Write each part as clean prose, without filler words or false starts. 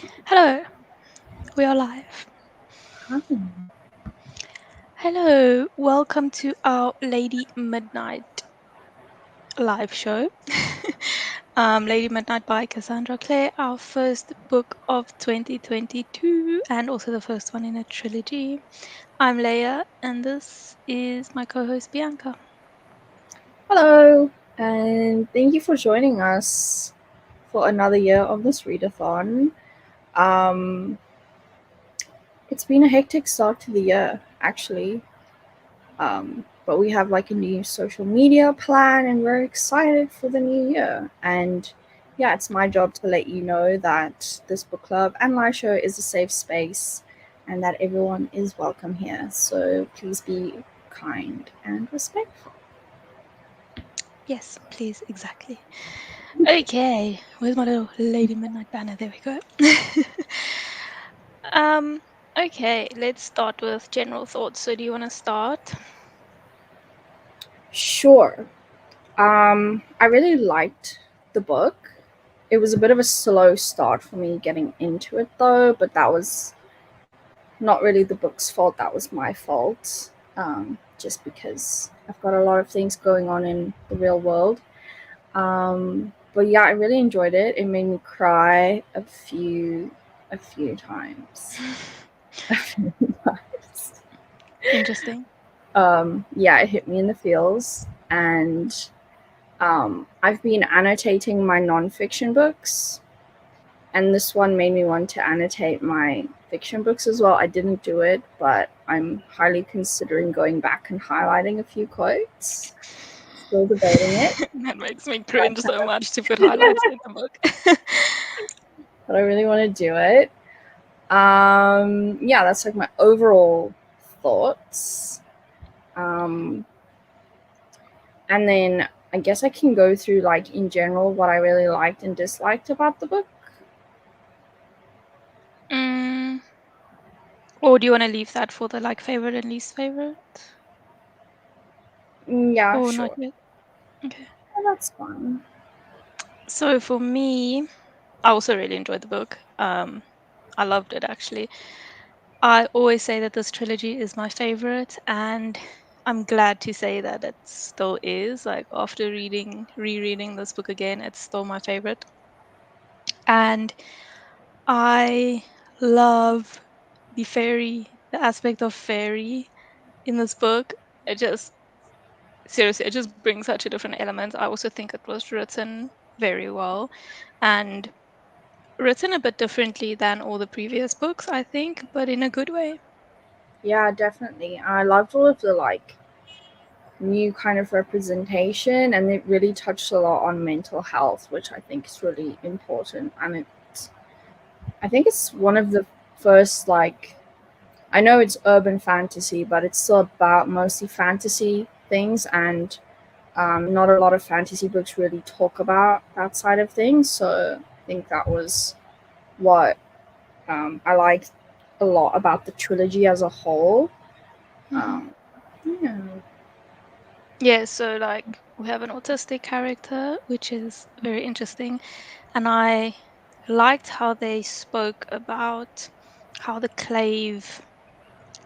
Hello, we are live. Hi. Hello, welcome to our Lady Midnight live show. Lady Midnight by Cassandra Clare, our first book of 2022 and also the first one in a trilogy. I'm Laia and this is my co host Bianca. Hello, and thank you for joining us for another year of this readathon. Um, it's been a hectic start to the year, actually. But we have like a new social media plan, and we're excited for the new year. And yeah, it's my job to let you know that this book club and live show is a safe space, and that everyone is welcome here. So please be kind and respectful. Yes, please, exactly. Okay, where's my little Lady Midnight banner? There we go. um, okay, let's start with general thoughts. So, do you want to start? Sure. I really liked the book. It was a bit of a slow start for me getting into it though, but that was not really the book's fault, that was my fault. Just because I've got a lot of things going on in the real world. But yeah, I really enjoyed it. It made me cry a few times. A few times. Interesting. Yeah, it hit me in the feels, and I've been annotating my nonfiction books, and this one made me want to annotate my fiction books as well. I didn't do it, but I'm highly considering going back and highlighting a few quotes. Still debating it, That makes me but, cringe so much to put highlights in the book. but I really want to do it. Yeah, that's like my overall thoughts. Um, and then I guess I can go through like in general what I really liked and disliked about the book. Mm, or do you want to leave that for the like favorite and least favorite? Yeah, Or not sure. yet? Okay. Yeah, that's fine. So for me, I also really enjoyed the book. I loved it actually. I always say that this trilogy is my favorite, and I'm glad to say that it still is. Like after rereading this book again, it's still my favorite. And I love the aspect of fairy in this book. It just seriously, it just brings such a different element. I also think it was written very well and written a bit differently than all the previous books, I think, but in a good way. Yeah, definitely. I loved all of the like new kind of representation, and it really touched a lot on mental health, which I think is really important. And I think it's one of the first like, I know it's urban fantasy, but it's still about mostly fantasy things, and not a lot of fantasy books really talk about that side of things. So I think that was what I liked a lot about the trilogy as a whole. Hmm. Um, yeah. Yeah, so like we have an autistic character, which is very interesting, and I liked how they spoke about how the clave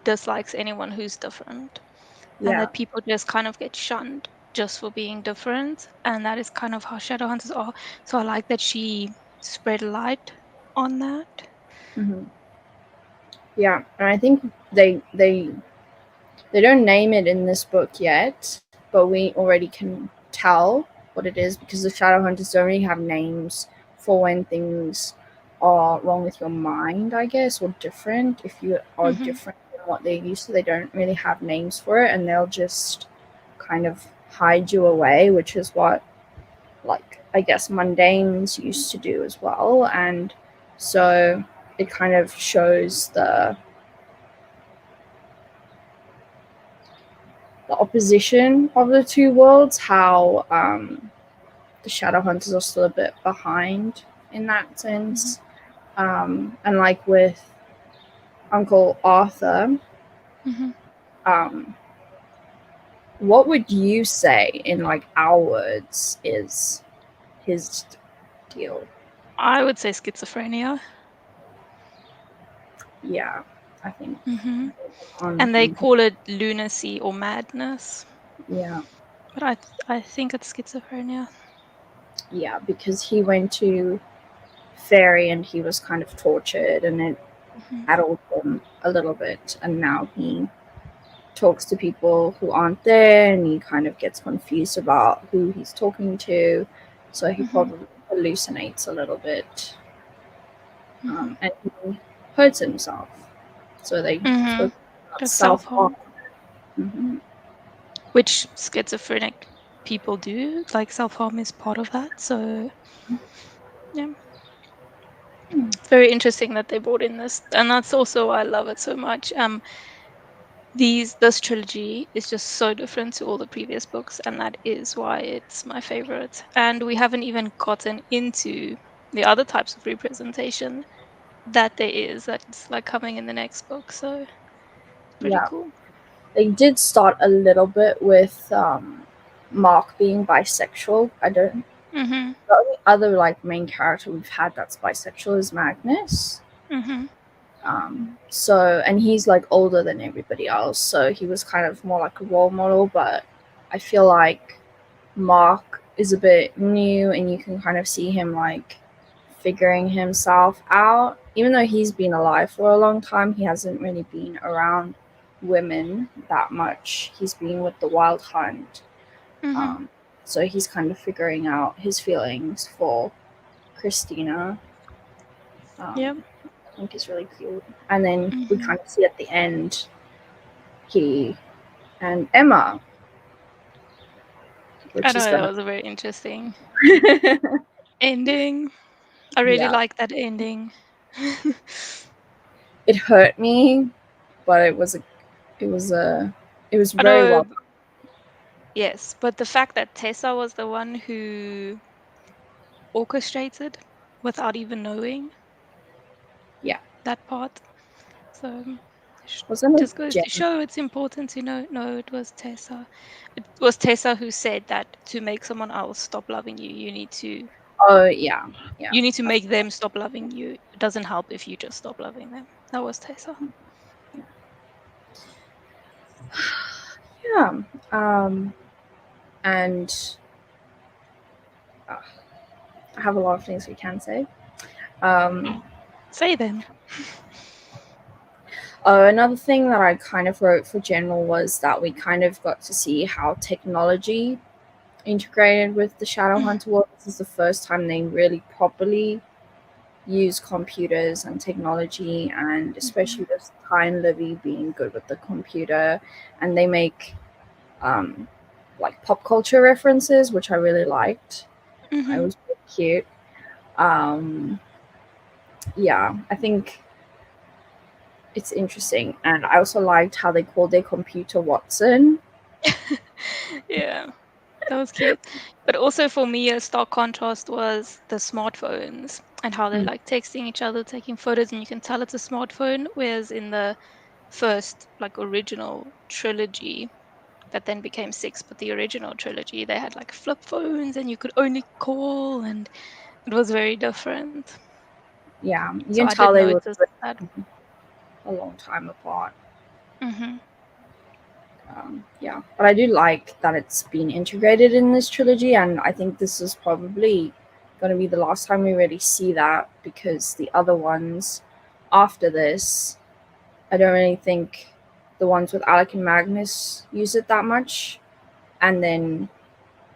dislikes anyone who's different, and Yeah. that people just kind of get shunned just for being different, and that is kind of how Shadowhunters are. So I like that she spread light on that. Hmm. Yeah, and I think they don't name it in this book yet, but we already can tell what it is because the Shadowhunters don't really have names for when things are wrong with your mind, I guess, or different. If you are Hmm. different than what they're used to, they don't really have names for it, and they'll just kind of hide you away, which is what, like, I guess mundanes used to do as well. And so it kind of shows the opposition of the two worlds, how the Shadowhunters are still a bit behind in that Hmm. sense. And like with Uncle Arthur, Hmm. um, what would you say in like our words is his deal? I would say schizophrenia. Yeah, I think Hmm. on And they him. call it lunacy or madness, Yeah, but I think it's schizophrenia. yeah, because he went to Fairy and he was kind of tortured and it Hmm. addled him a little bit, and now he talks to people who aren't there and he kind of gets confused about who he's talking to, so he Hmm. probably hallucinates a little bit, Hmm. and he hurts himself. So they Hmm. spoke about That's self harm. self-harm, Mm-hmm. which schizophrenic people do. Like self-harm is part of that. So yeah, very interesting that they brought in this, and that's also why I love it so much. This trilogy is just so different to all the previous books, and that is why it's my favorite. And we haven't even gotten into the other types of representation that there is that's like coming in the next book. So it's pretty Yeah, cool. they did start a little bit with Mark being bisexual. I don't. Mhm. The only other like main character we've had that's bisexual is Magnus. Mhm. So and he's like older than everybody else, so he was kind of more like a role model. But I feel like Mark is a bit new, and you can kind of see him like figuring himself out. Even though he's been alive for a long time, he hasn't really been around women that much. He's been with the Wild Hunt, Mhm. um, so he's kind of figuring out his feelings for Christina. Yep. I think is really cute. And then we Mhm. kind of see at the end he and Emma, I which is know that gonna. was a very interesting ending. I really Yeah, like that ending. it hurt me, but it was I very know, well. yes, but the fact that Tessa was the one who orchestrated without even knowing Yeah, that part. So wasn't it just goes to Jen? show it's important to know. No, it was Tessa. It was Tessa who said that to make someone else stop loving you, Oh yeah, yeah, you need to make them stop loving you. It doesn't help if you just stop loving them. That was Tessa. yeah. And uh, I have a lot of things we can say. Um, Say them. Another thing that I kind of wrote for general was that we kind of got to see how technology integrated with the Shadowhunter world. This is the first time they really properly use computers and technology, and Mhm. especially with Ty and Livy being good with the computer, and they make um, like pop culture references, which I really liked. It Mhm. was really cute. Um, yeah, I think it's interesting, and I also liked how they called their computer Watson. Yeah, that was cute. But also for me, a stark contrast was the smartphones and how they're Mm, like texting each other, taking photos, and you can tell it's a smartphone. Whereas in the first, like original trilogy, that then became six, but the original trilogy, they had like flip phones and you could only call, and it was very different. yeah, you So can I did tell they were notice that. a long time apart. Hmm. Yeah, but I do like that it's been integrated in this trilogy, and I think this is probably going to be the last time we really see that, because the other ones after this, I don't really think the ones with Alec and Magnus use it that much, and then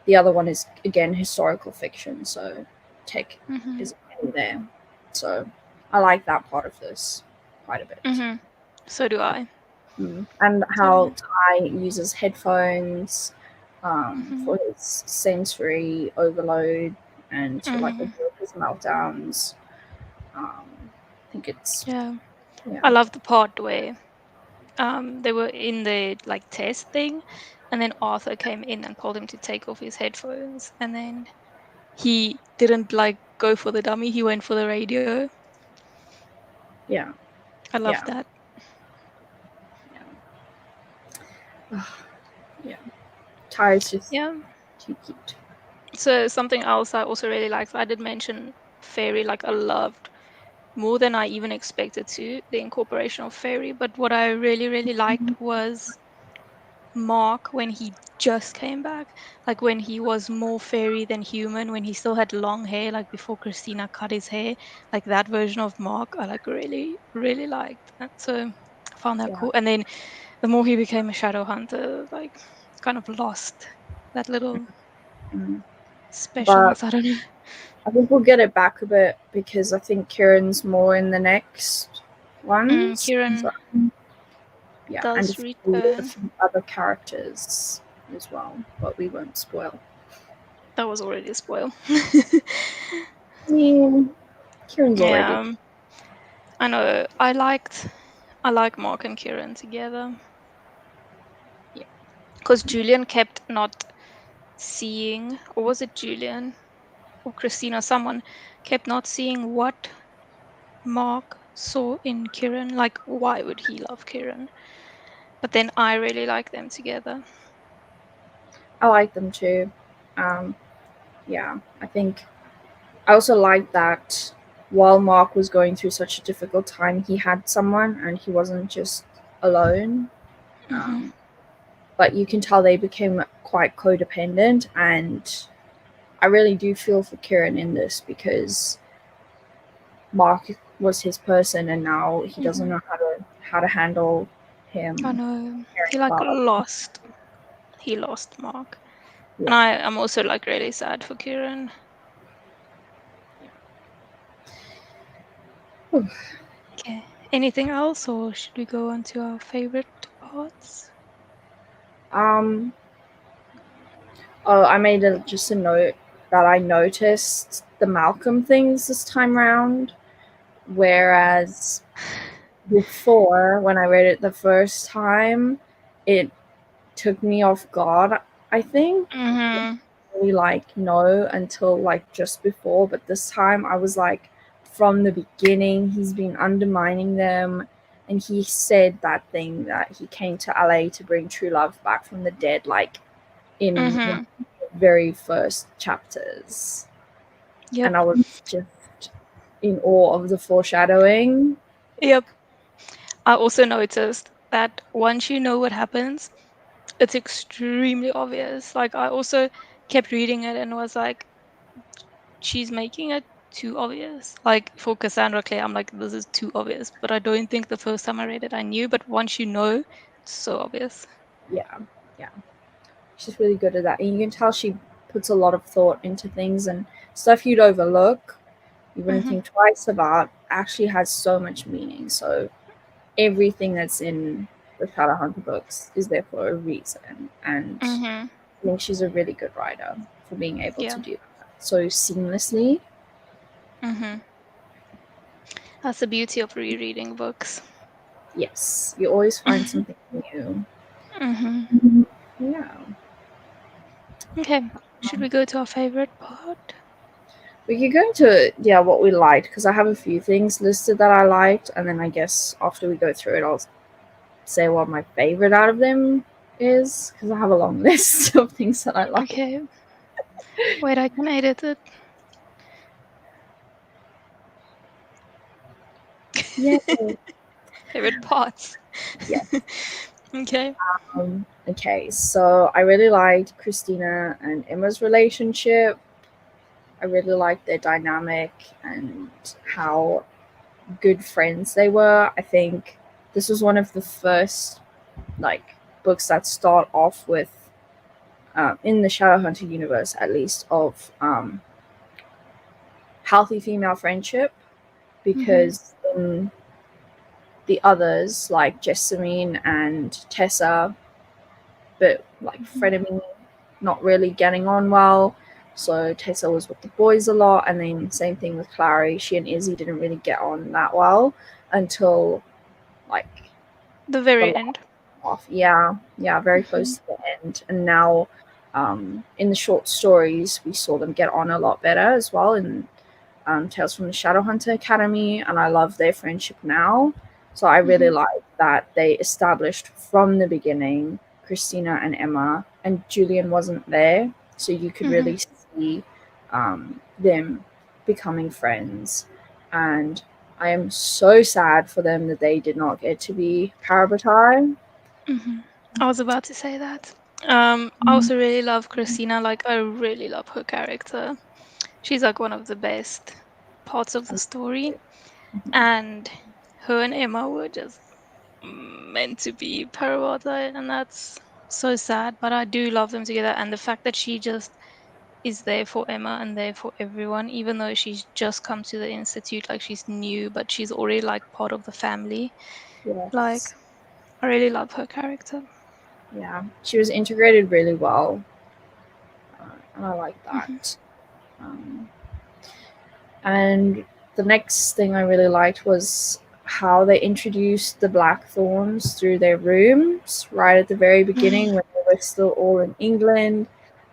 the other one is again historical fiction, so tech Hmm. is really there. So I like that part of this quite a bit. Hmm. So do I. And So do how I. Ty uses headphones Hmm. for his sensory overload and to like Hmm. avoid his meltdowns. I think it's Yeah. yeah, I love the part where they were in the like test thing, and then Arthur came in and told him to take off his headphones, and then he didn't like go for the dummy, he went for the radio. yeah, I love yeah, that. yeah. Yeah. Ty is just Yeah. too cute. So something else I also really liked, I did mention Fairy, like I loved more than I even expected to, the incorporation of fairy. But what I really, really liked was Mark when he just came back, like when he was more fairy than human, when he still had long hair, like before Christina cut his hair, like that version of Mark, I like really, really liked. And so I found that Yeah. cool. And then the more he became a shadow hunter, like kind of lost that little Mm. But specialness. I don't know. I think we'll get it back a bit because I think Kieran's more in the next ones. So, Kieran yeah, and does a return. few other characters as well, but we won't spoil. That was already a spoil. I mean, Kieran's already. Yeah, I know. I like Mark and Kieran together Yeah. because Julian kept not seeing, or was it Julian or Christina? Someone kept not seeing what Mark saw in Kieran. Like, why would he love Kieran? But then I really like them together. I like them too. Um, yeah, I think I also like that while Mark was going through such a difficult time, he had someone and he wasn't just alone. Hmm. Um, but you can tell they became quite codependent, and I really do feel for Kieran in this because Mark was his person, and now he doesn't Hmm. know how to handle I him know caring he like about other people. lost. He lost Mark, and Yeah. I am also like really sad for Kieran. Yeah. Okay. Anything else, or should we go on to our favorite parts? Um. Oh, I made just a note that I noticed the Malcolm things this time round, whereas before when I read it the first time, it took me off guard. I think Hmm. really like know until like just before, but this time I was like, from the beginning, he's been undermining them. And he said that thing that he came to LA to bring true love back from the dead, like in one Hmm. of the very first chapters. Yep. And I was just in awe of the foreshadowing. Yep. I also noticed that once you know what happens, it's extremely obvious. Like I also kept reading it and was like, she's making it too obvious. Like for Cassandra Clare, I'm like, this is too obvious. But I don't think the first time I read it I knew, but once you know, it's so obvious. Yeah, yeah. She's really good at that. And you can tell she puts a lot of thought into things, and stuff you'd overlook, you wouldn't Hmm. think twice about, actually has so much meaning. So everything that's in the Shadowhunter books is there for a reason. And Hmm. I think she's a really good writer for being able Yeah. to do that so seamlessly. Hmm. That's the beauty of rereading books. Yes, you always find something new. Hmm. Yeah. Okay. Should we go to our favorite part? We could go into what we liked because I have a few things listed that I liked, and then I guess after we go through it, I'll say what my favorite out of them is because I have a long list of things that I like. Okay. Wait, I can edit it. Yeah, Favorite parts. yeah. Okay. Okay, so I really liked Christina and Emma's relationship. I really liked their dynamic and how good friends they were. I think this was one of the first like books that start off with in the Shadowhunter universe, at least, of healthy female friendship. Hmm. Because in the others, like Jessamine and Tessa, but like Hmm. frenemy, not really getting on well. So Tessa was with the boys a lot, and then same thing with Clary. She and Izzy didn't really get on that well until like The the very last end. half. Yeah, yeah, very Hmm. close to the end. And now, in the short stories, we saw them get on a lot better as well in Tales from the Shadowhunter Academy, and I love their friendship now. So I really Hmm. like that they established from the beginning Christina and Emma, and Julian wasn't there, so you could Hmm. really see them becoming friends. And I am so sad for them that they did not get to be Parabatai. Hmm. I was about to say that. I Mm. also really love Christina. Like, I really love her character. She's like one of the best parts of the story. And her and Emma were just meant to be Parabatai, and that's so sad. But I do love them together, and the fact that she just is there for Emma and there for everyone, even though she's just come to the institute, like she's new, but she's already like part of the family. Like, Yes. I really love her character. Yeah. She was integrated really well, and I like Hmm. that. Um, and the next thing I really liked was how they introduced the Blackthorns through their rooms right at the very beginning when they were still all in England,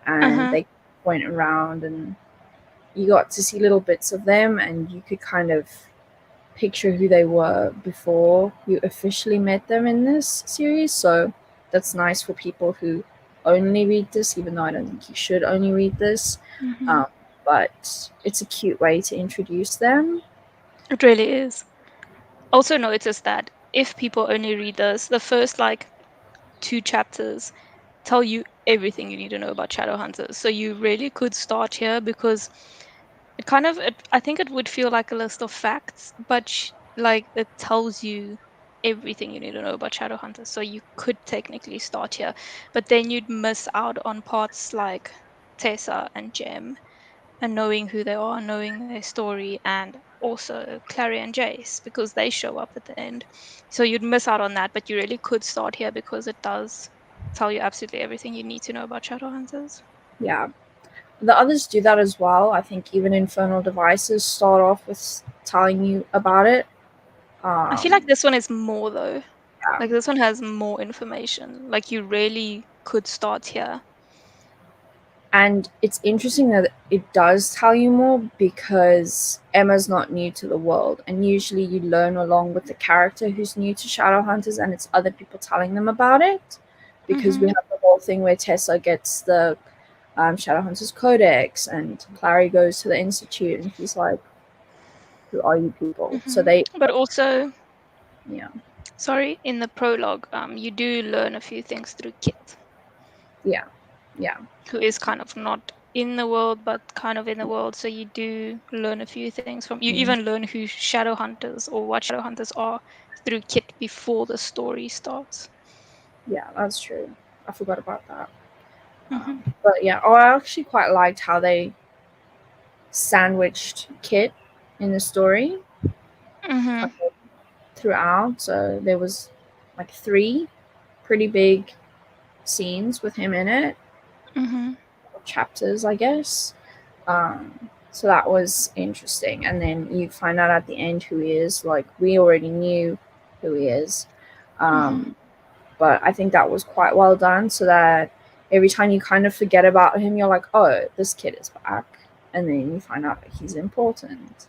and Uh-huh. they went around and you got to see little bits of them and you could kind of picture who they were before you officially met them in this series. So that's nice for people who only read this, even though I don't think you should only read this. Hmm. Um, but it's a cute way to introduce them. It really is. Also notice that if people only read this, the first like two chapters tell you everything you need to know about Shadowhunters. So you really could start here because I think it would feel like a list of facts, but like it tells you everything you need to know about Shadowhunters. So you could technically start here, but then you'd miss out on parts like Tessa and Jem and knowing who they are, knowing their story, and also Clary and Jace because they show up at the end. So you'd miss out on that, but you really could start here because it does tell you absolutely everything you need to know about Shadowhunters. Yeah. The others do that as well. I think even Infernal Devices start off with telling you about it. I feel like Um, this one is more though. yeah. Like this one has more information. Like you really could start here. And it's interesting that it does tell you more because Emma's not new to the world, and usually you learn along with the character who's new to Shadowhunters, and it's other people telling them about it. Because we Mhm. have the whole thing where Tessa gets the Shadowhunters Codex, and Clary goes to the Institute, and he's like, "Who are you people?" So Mhm. they, But also, yeah, sorry, in the prologue, you do learn a few things through Kit, yeah, yeah, who is kind of not in the world but kind of in the world. So you do learn a few things from. You mm, even learn who Shadowhunters or what Shadowhunters are through Kit before the story starts. yeah. That's true. I forgot about that. Mhm. But yeah, oh, I actually quite liked how they sandwiched Kit in the story Mhm. throughout. So there was like three pretty big scenes with him in it, Mhm. or chapters, I guess. So that was interesting. And then you find out at the end who he is. Like we already knew who he is, Mhm. um, but I think that was quite well done. So that every time you kind of forget about him, you're like, oh, this kid is back, and then you find out that he's important.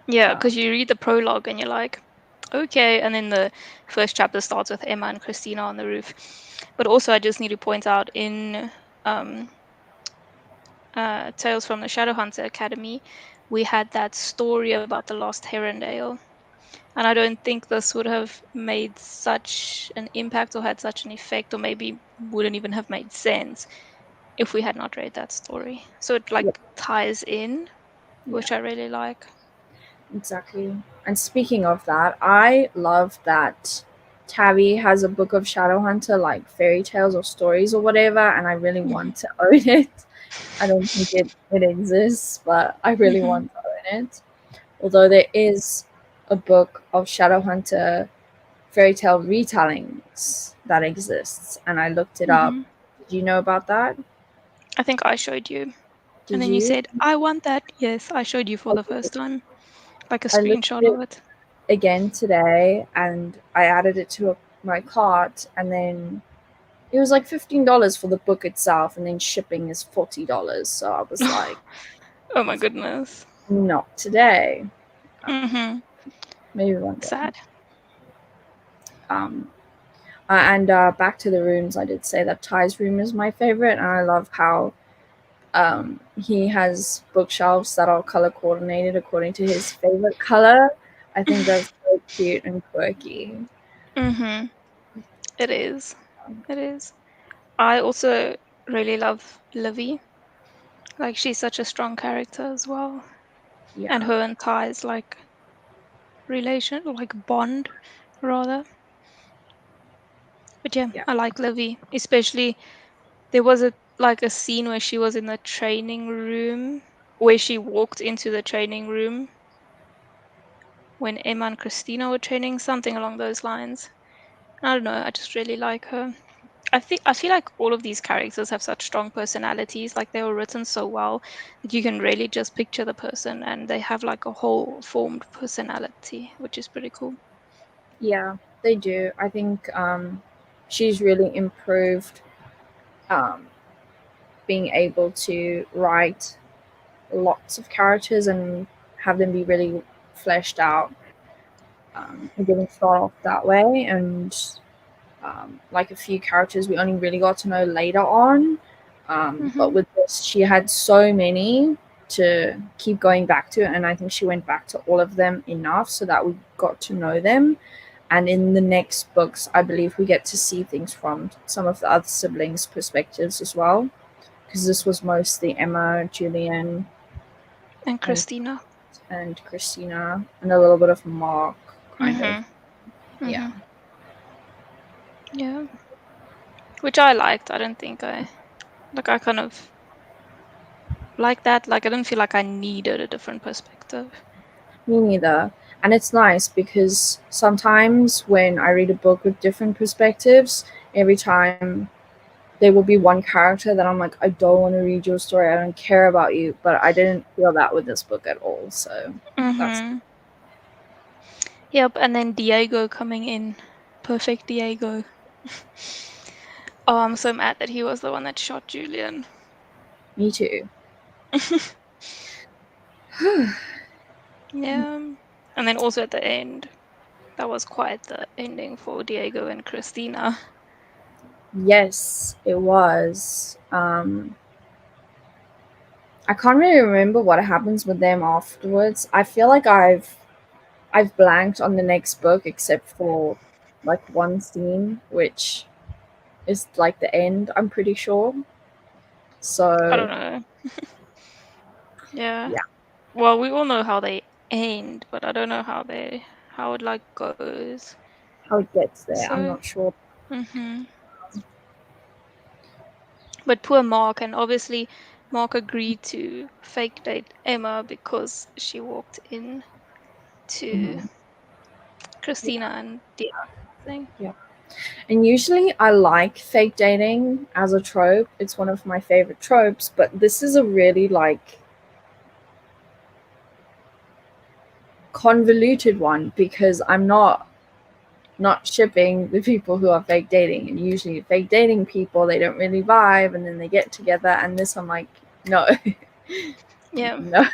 Yeah, Um, because you read the prologue and you're like, okay. And then the first chapter starts with Emma and Christina on the roof. But also, I just need to point out in um, Tales from the Shadowhunter Academy, we had that story about the lost Herondale. And I don't think this would have made such an impact or had such an effect, or maybe wouldn't even have made sense if we had not read that story. So it yeah, like ties in, yeah. which I really like. Exactly. And speaking of that, I love that Tabby has a book of Shadowhunter, like fairy tales or stories or whatever, and I really Hmm. want to own it. I don't think it exists, but I really Hmm. want to own it. Although there is a book of Shadowhunter fairy tale retellings that exists, and I looked it up. Hmm. Did you know about that? I think I showed you. And Did then you you? said, I want that. Yes, I showed you for I the first did. time, like a I looked screenshot at of it it. again today and I added it to my cart, and then it was like $15 for the book itself, and then shipping is $40. So I was like, Oh my goodness. not today. Uh, Hmm. maybe one day. Sad. Um, and back to the rooms, I did say that Ty's room is my favorite, and I love how he has bookshelves that are color coordinated according to his favorite color, I think that's so cute and quirky. Mm-hmm. It is. It is. I also really love Livy. Like she's such a strong character as well. And Yeah, her and Ty's like relation, like bond rather. But yeah, yeah, I like Livy. Especially there was a scene where she was in the training room, where she walked into the training room when Emma and Christina were training, something along those lines. I don't know, I just really like her. I feel like all of these characters have such strong personalities, like they were written so well that you can really just picture the person and they have like a whole formed personality, which is pretty cool. yeah. They do. I think she's really improved um, being able to write lots of characters and have them be really fleshed out. It didn't start off that way, and like a few characters we only really got to know later on. But Hmm. with this, she had so many to keep going back to, and I think she went back to all of them enough so that we got to know them. And in the next books, I believe we get to see things from some of the other siblings' perspectives as well, because this was mostly Emma, Julian, And and Christina. Christina, and a little bit of Mark, kind of. Hmm. Yeah. Hmm. Yeah, which I liked. I don't think I kind of like that. Like I didn't feel like I needed a different perspective. Me neither. And it's nice because sometimes when I read a book with different perspectives, every time there will be one character that I'm like, I don't want to read your story. I don't care about you. But I didn't feel that with this book at all. So that's Hmm. Yep, and then Diego coming in. Perfect Diego. Oh, I'm so mad that he was the one that shot Julian. me too. Yeah. And then also at the end, that was quite the ending for Diego and Christina. Yes, it was. I can't really remember what happens with them afterwards. I feel like I've blanked on the next book except for like one scene, which is like the end, I'm pretty sure. I don't So know. Yeah. yeah, Well, we all know how they end, but I don't know how it like goes. how it gets there, I'm So, not sure. hmm but poor Mark, and obviously Mark agreed to fake date Emma because she walked in to Mhm. Christina Yeah, and the thing. yeah. And usually I like fake dating as a trope. It's one of my favorite tropes, but this is a really like convoluted one because I'm not shipping the people who are fake dating. And usually fake dating people, they don't really vibe and then they get together, and this I'm like, no. Yeah, No.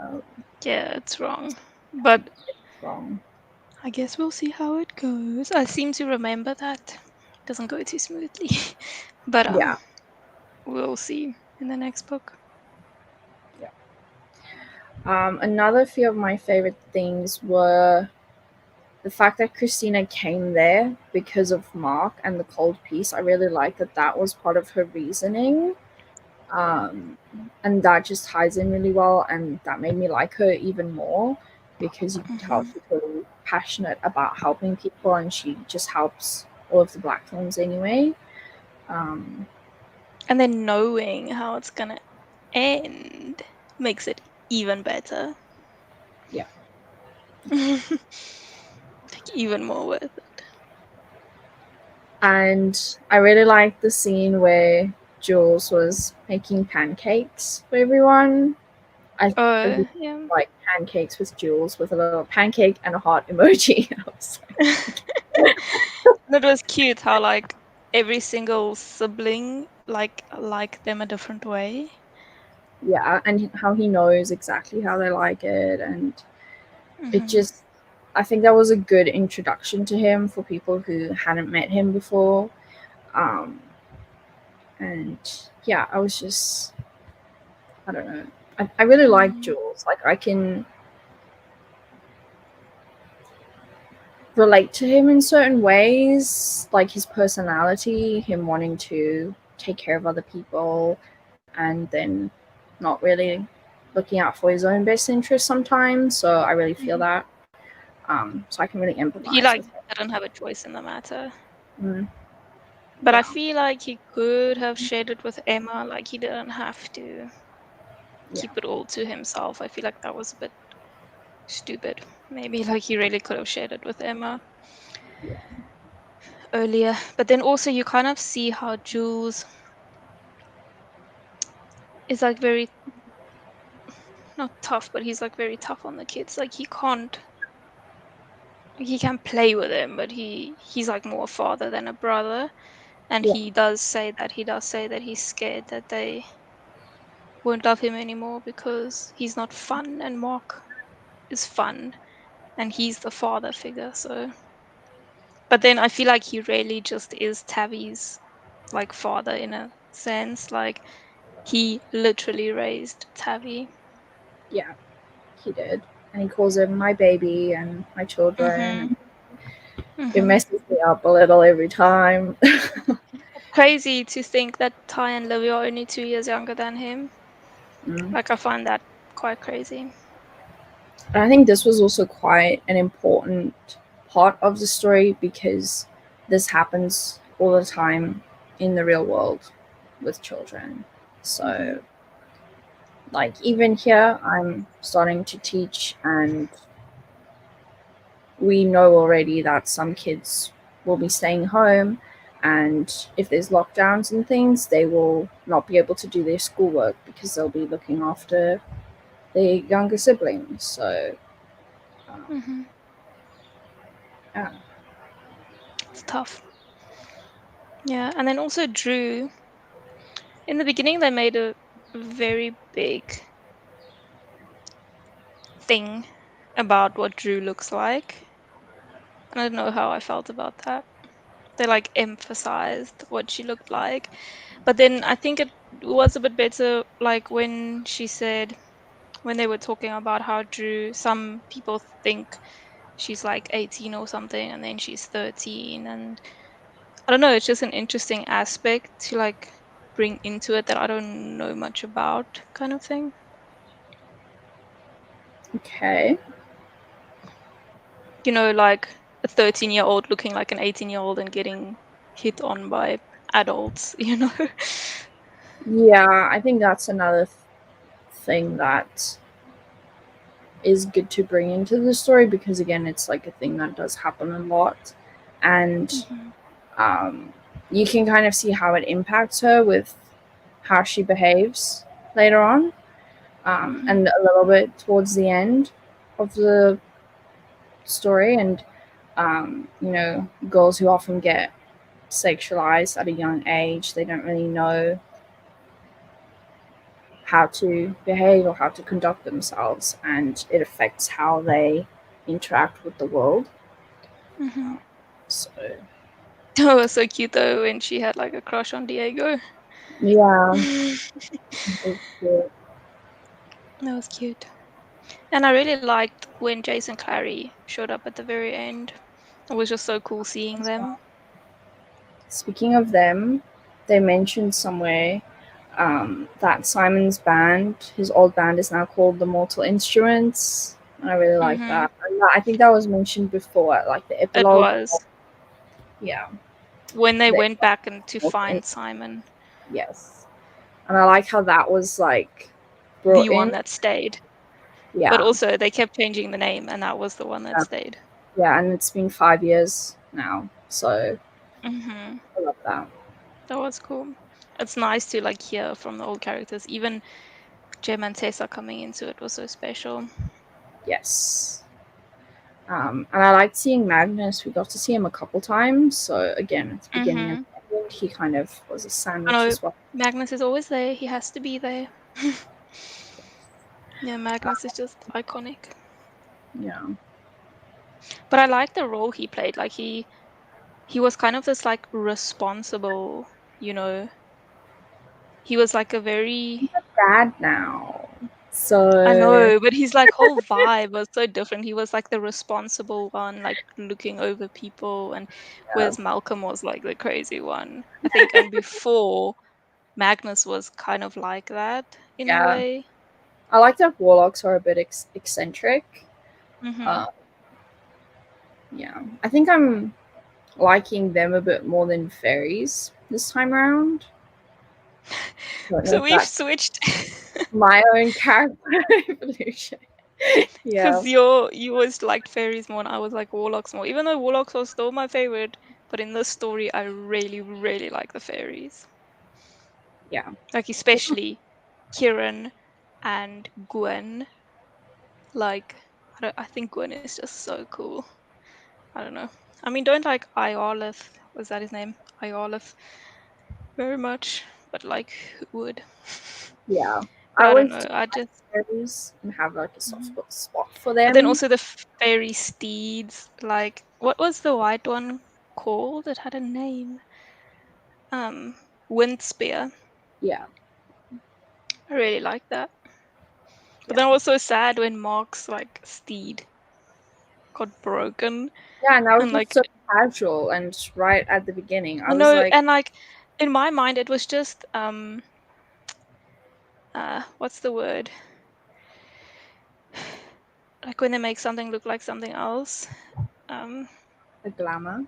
um, yeah, it's wrong. But it's wrong. I guess we'll see how it goes. I seem to remember that it doesn't go too smoothly. But Yeah. we'll see in the next book. Yeah. Another few of my favorite things were the fact that Christina came there because of Mark and the cold piece. I really like that that was part of her reasoning. And that just ties in really well, and that made me like her even more because you can tell Hmm. she's really passionate about helping people, and she just helps all of the black films anyway. Um, And then knowing how it's gonna end makes it even better. yeah, Like even more worth it. and I really liked the scene where Jules was making pancakes for everyone. I really Oh, yeah. like pancakes with Jules with a little pancake and a heart emoji. I was And it was cute how like every single sibling like them a different way. yeah, and how he knows exactly how they like it, and it Hmm. just, I think that was a good introduction to him for people who hadn't met him before. Um, and yeah, I was just, I don't know. I really like Mm. Jules. Like, I can. relate to him in certain ways, like his personality, him wanting to take care of other people, and then not really looking out for his own best interest sometimes. So I really feel Mhm. that. So I can really He empathize like with him. didn't have a choice in the matter. Mm, But I yeah, feel like he could have shared it with Emma, like he didn't have to yeah, keep it all to himself. I feel like that was a bit stupid. Maybe like he really could have shared it with Emma yeah, earlier. But then also you kind of see how Jules is like very not tough, but he's like very tough on the kids. Like he can play with them, but he's like more a father than a brother. And yeah, he does say that he's scared that they won't love him anymore because he's not fun and Mark is fun and he's the father figure. So but then I feel like he really just is Tavi's like father in a sense. Like he literally raised Tavi. yeah. He did, and he calls him my baby and my children, Mhm. and it Mhm. messes me up a little every time. Crazy to think that Ty and Livia are only 2 years younger than him. Mm. Like I find that quite crazy. And I think this was also quite an important part of the story because this happens all the time in the real world with children. Mhm. So, like, even here, I'm starting to teach, and we know already that some kids will be staying home. And if there's lockdowns and things, they will not be able to do their schoolwork because they'll be looking after their younger siblings. So, um, Mhm. yeah. It's tough. Yeah, and then also Drew. In the beginning, they made a very big thing about what Drew looks like. And I don't know how I felt about that. They like emphasized what she looked like. But then I think it was a bit better like when they were talking about how Drew some people think she's like 18 or something and then she's 13 and I don't know, it's just an interesting aspect to like bring into it that I don't know much about kind of thing. Okay. Like a 13-year-old looking like an 18-year-old and getting hit on by adults. Yeah, I think that's another thing that is good to bring into the story because, again, it's like a thing that does happen a lot. And Mhm. um, you can kind of see how it impacts her with how she behaves later on, Mhm. and a little bit towards the end of the story. And, girls who often get sexualized at a young age, they don't really know how to behave or how to conduct themselves, and it affects how they interact with the world. Mhm. So, That was so cute though when she had like a crush on Diego. yeah, That it's good. was cute. And I really liked when Jason Clary showed up at the very end. It was just so cool seeing them. Speaking of them, they mentioned somewhere that Simon's band, his old band, is now called the Mortal Instruments. And I really like Mhm. that. And I think that was mentioned before, like the It epilogue. was Yeah, when they the went back and to Mortal find Instruments. Simon, Yes, and I like how that was like the brought one in. that stayed. But Yeah, also they kept changing the name and that was the one that yeah, stayed. yeah, and it's been 5 years now, so Mhm. I love that. That was cool. It's nice to like hear from the old characters. Even Jem and Tessa coming into it was so special. Yes. And I liked seeing Magnus. We got to see him a couple times. So again, at the beginning and Mhm. the end, he kind of was a I sandwich know as well. Magnus is always there. He has to be there. Yeah, Magnus is just iconic. Yeah. But I like the role he played. Like he was kind of this like responsible, you know. He was like a very He's a dad now. I So know, but his like whole vibe was so different. He was like the responsible one, like looking over people, and yeah, whereas Malcolm was like the crazy one, I think. And before, Magnus was kind of like that in a yeah. way. I like that warlocks are a bit eccentric. Hmm. Uh, yeah, I think I'm liking them a bit more than fairies this time around. Don't know So if we've that's switched my own character evolution. Yeah, because you always liked fairies more, and I was like warlocks more. Even though warlocks was still my favorite, but in this story, I really, really like the fairies. yeah, Like especially Kieran and Gwen. Like I think Gwen is just so cool. I don't know. I mean, don't like Iolith. Was that his name? Iolith very much, but like who would? yeah. But I I don't always know. do I like just. fairies and have like a soft Mhm. spot for But then them. also the fairy steeds. Like what was the white one called? It had a name. Um, Windspear. Yeah, I really like that. But yeah, then I was so sad when Mark's like steed got broken yeah. And that was and just like so casual and right at the beginning. I I was know, like, and like in my mind it was just what's the word? Like when they make something look like something else. Um a glamour.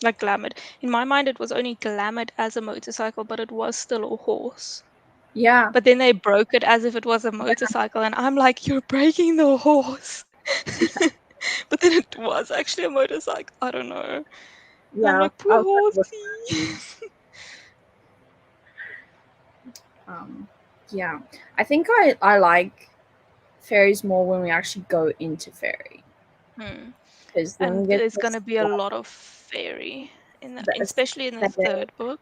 like glamoured. In my mind it was only glamoured as a motorcycle, but it was still a horse. Yeah, But then they broke it as if it was a motorcycle and I'm like, you're breaking the horse. But then it was actually a motorcycle. I don't know. And I'm yeah. like, I poor was like, what? horsey. Um, yeah. I think I like fairies more when we actually go into fairy Hmm. because then And we get there's to gonna be a explore lot of fairy in the especially in the aesthetic. third book.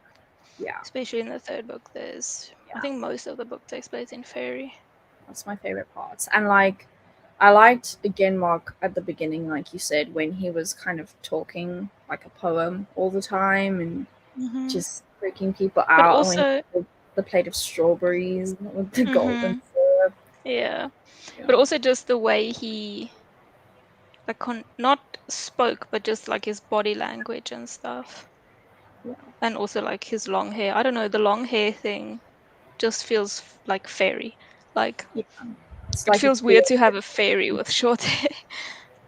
Yeah, Especially in the third book, there's I yeah. think most of the book takes place in fairy. That's my favorite parts. And like, I liked again Mark at the beginning, like you said, when he was kind of talking like a poem all the time and Hmm. just freaking people But out. And when he also, had the plate of strawberries with the golden hmm syrup. yeah. Yeah, But also just the way he like not spoke, but just like his body language and stuff, yeah, and also like his long hair. I don't know, the long hair thing just feels like fairy. Like yeah. It's it like feels it's weird real. to have a fairy with short hair.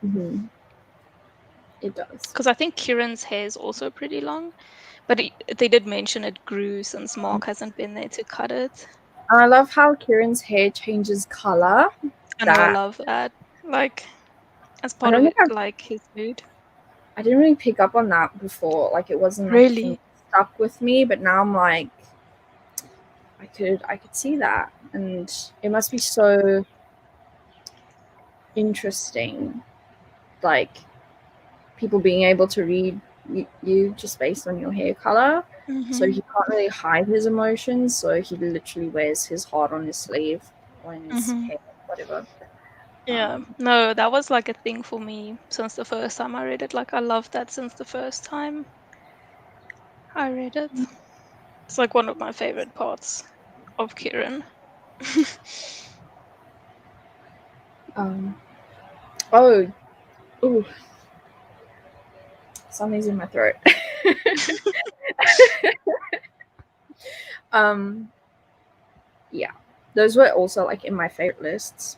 Hmm. It does. Because I think Kieran's hair is also pretty long, but they did mention it grew since Mark hasn't been there to cut it. And I love how Kieran's hair changes color. I know, I That love that. Like as I part of don't think it, like his mood. I didn't really pick up on that before. Like it wasn't like a thing Really? that stuck with me, but now I'm like I could see that, and it must be so interesting, like people being able to read you just based on your hair color. So Mhm. he can't really hide his emotions. So he literally wears his heart on his sleeve or in his Mhm. hair, whatever. Yeah. Um, No, that was like a thing for me since the first time I read it. Like I loved that since the first time I read it. It's like one of my favorite parts of Kieran. um, oh, ooh, something's in my throat. um, yeah, those were also like in my favorite lists.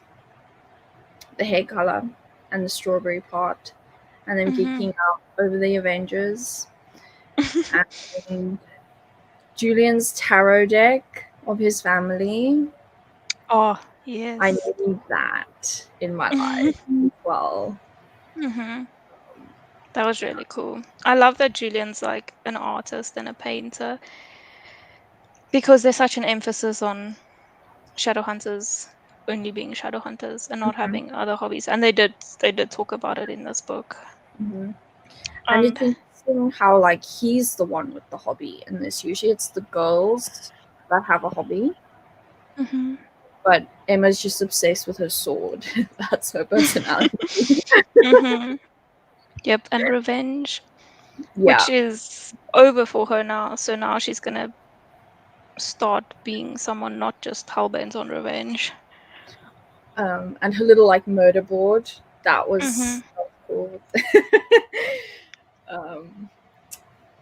The hair color and the strawberry part, and then Mhm. geeking out over the Avengers and Julian's tarot deck of his family. Oh, I yes. need that in my Mhm. life. Well, Mhm. That was really cool. I love that Julian's like an artist and a painter because there's such an emphasis on shadow hunters only being shadow hunters and not mhm, having other hobbies. And they did talk about it in this book. mhm. And And it's interesting how like he's the one with the hobby in this. Usually, it's the girls that have a hobby, mhm. but Emma's just obsessed with her sword. That's her personality. Mhm. Yep, and revenge, Yeah, which is over for her now. So now she's gonna start being someone not just hellbent on revenge. And her little like murder board. That Mm-hmm. was cool. um,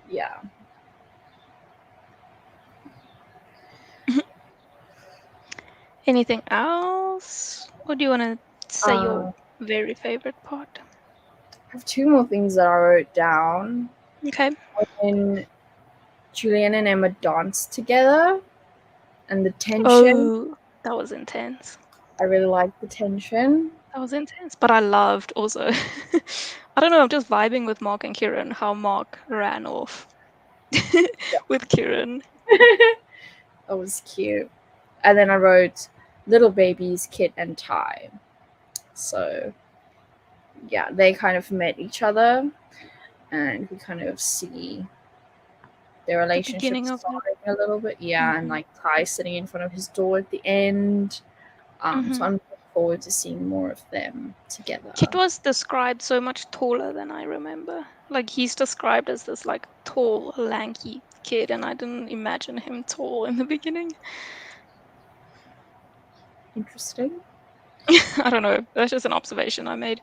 yeah. Anything else? Or do you want to say your I very favorite part? have two more things that I wrote down. Okay. When Julian and Emma danced together, and the tension. Oh, that was intense. I really liked the tension. That was intense. But I loved also. I don't know, I'm just vibing with Mark and Kieran, how Mark ran off with Kieran. That was cute. And then I wrote little babies, Kit and Ty. So yeah, they kind of met each other, and we kind of see their The relationship beginning of it. starting a little bit. Yeah, and Mm-hmm. like Ty sitting in front of his door at the end. So Mm-hmm. I'm looking forward to seeing more of them Kit together. was described so much taller than I remember. Like he's described as this like tall, lanky kid, and I didn't imagine him tall in the beginning. Interesting. I don't know. That's just an observation I made.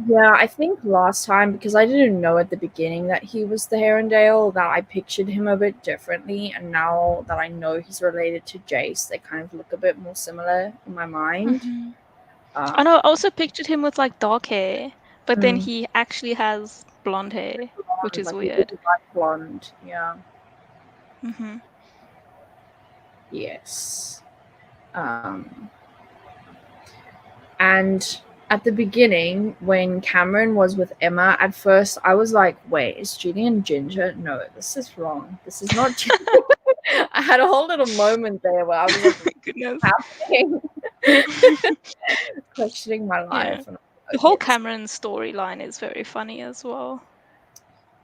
Yeah, I think last time, because I didn't know at the beginning that he was the Herondale, that I pictured him a bit differently, and now that I know he's related to Jace, they kind of look a bit more similar in my mind. Hmm. I Um, know. I also pictured him with like dark hair, but then mm, he actually has blonde hair, which blonde, is like a really weird. light blonde. Yeah. Hmm. Yes. Um, and at the beginning, when Cameron was with Emma, at first I was like, wait, is Julian ginger? No, this is wrong. This is not ginger. I had a whole little moment there where I was like, what's Goodness. happening? Questioning my Yeah. life. And The okay, whole this, Cameron storyline is very funny as well.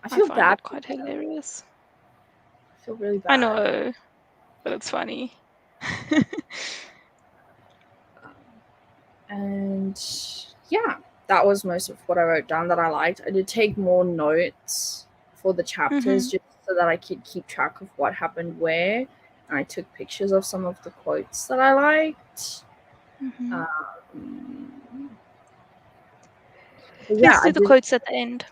I I feel find bad it for quite him. hilarious. I feel really I bad. know, but it's funny. Um, and yeah, that was most of what I wrote down that I liked. I did take more notes for the chapters Hmm. just so that I could keep track of what happened where. And I took pictures of some of the quotes that I liked. Hmm. Um, but yeah, Let's I do the did. quotes at the end.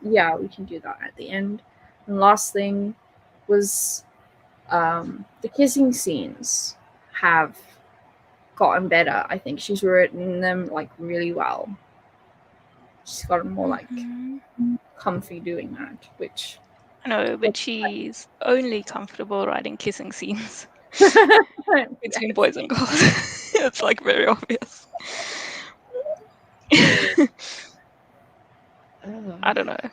Yeah, we can do that at the end. And last thing was the kissing scenes have gotten better. I think she's written them like really well. She's gotten more like Hmm. comfy doing that, which I know, but she's only comfortable writing kissing scenes between yes. boys and girls. It's like very obvious. I don't know.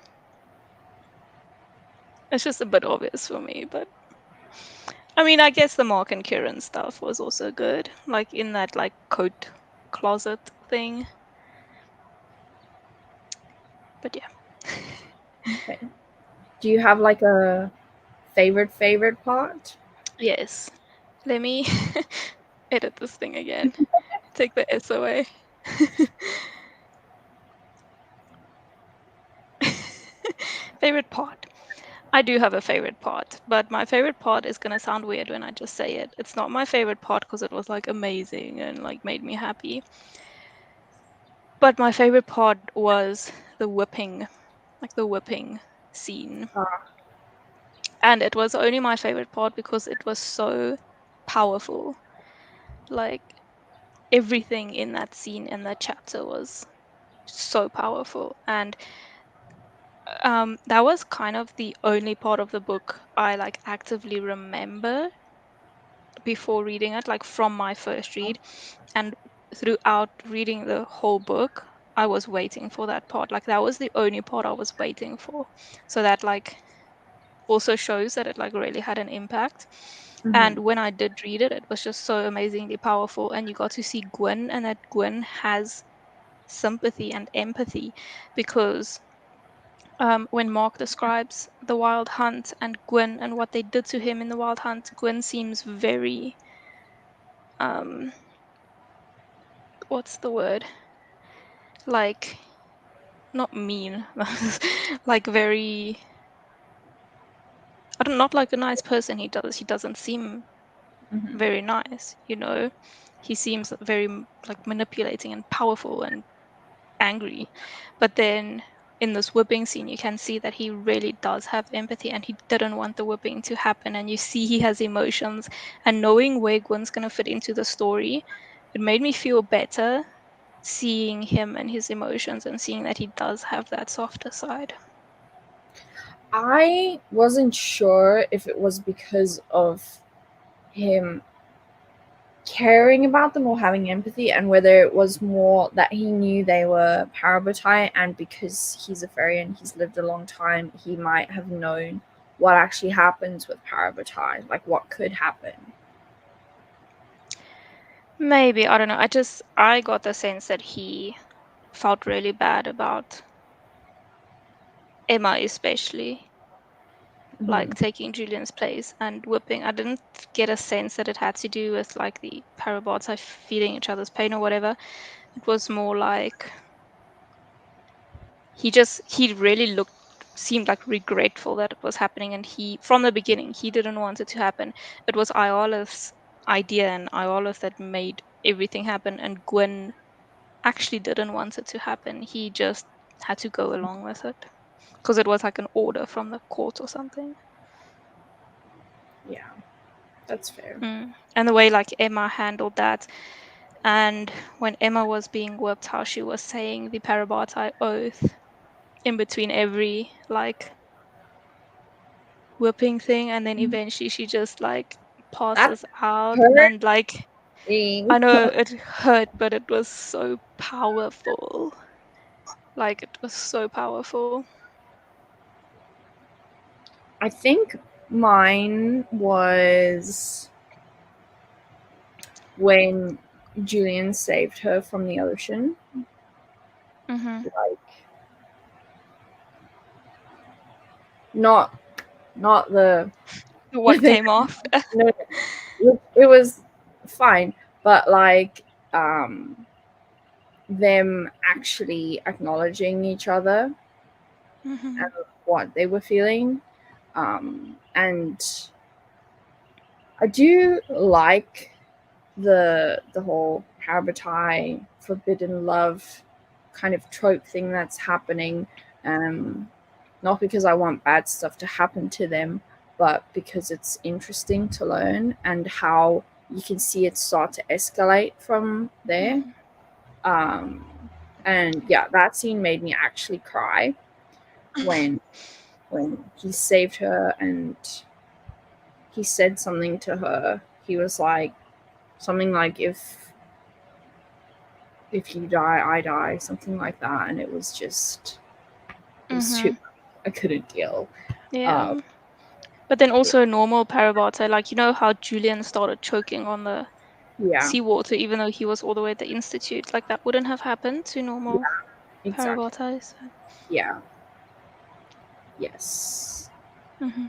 It's just a bit obvious for me, but I mean, I guess the Mark and Kieran stuff was also good, like in that like coat closet thing. But yeah. Okay. Do you have like a favorite part? Yes. Let me edit this thing again. Take the S away. Favorite part. I do have a favorite part, but my favorite part is going to sound weird when I just say it. It's not my favorite part because it was like amazing and like made me happy. But my favorite part was the whipping, like the whipping scene. Ah, And it was only my favorite part because it was so powerful. Like everything in that scene in that chapter was so powerful. And that was kind of the only part of the book I like actively remember before reading it, like from my first read. And throughout reading the whole book, I was waiting for that part. Like that was the only part I was waiting for. So that like also shows that it like really had an impact. mm-hmm. And when I did read it, it was just so amazingly powerful. And you got to see Gwyn, and that Gwyn has sympathy and empathy because when Mark describes the Wild Hunt and Gwyn and what they did to him in the Wild Hunt, Gwyn seems very, um, what's the word? Like, not mean, like very, I don't, not like a nice person he does. He doesn't seem Mm-hmm. very nice, you know? he seems very like manipulating and powerful and angry. But then in this whipping scene, you can see that he really does have empathy and he didn't want the whipping to happen. And you see he has emotions. And knowing where Gwen's going to fit into the story, it made me feel better seeing him and his emotions and seeing that he does have that softer side. I wasn't sure if it was because of him caring about them or having empathy, and whether it was more that he knew they were Parabatai, and because he's a fairy and he's lived a long time, he might have known what actually happens with Parabatai, like what could happen. Maybe, I don't know. I got the sense that he felt really bad about Emma, especially, Mm-hmm. like taking Julian's place and whipping. I didn't get a sense that it had to do with like the Parabots feeding each other's pain or whatever. It was more like he really seemed like regretful that it was happening, and he from the beginning he didn't want it to happen. It was Iola's idea and Iolaf that made everything happen, and Gwen actually didn't want it to happen. He just had to go along with it because it was like an order from the court or something. Yeah, that's fair. And the way like Emma handled that, and when Emma was being whipped, how she was saying the Parabatai oath in between every like whipping thing, and then eventually she just like That passes out, hurt and like me. I know it hurt, but it was so powerful. Like it was so powerful. I think mine was when Julian saved her from the ocean. Hmm. Like, not the What thing. came after? No, it was fine, but like them actually acknowledging each other Hmm. and what they were feeling, and I do like the whole Parabatai forbidden love kind of trope thing that's happening. Not because I want bad stuff to happen to them, but because it's interesting to learn and how you can see it start to escalate from there. Hmm. Um, and yeah, that scene made me actually cry when he saved her and he said something to her. He was like something like, if you die, I die, something like that, and it was too. Hmm. I couldn't deal. Uh, Yeah. But then also normal Parabatai, like you know how Julian started choking on the yeah, seawater even though he was all the way at the institute, like that wouldn't have happened to normal yeah, exactly. Parabatai. So. Yeah, yes. Hmm.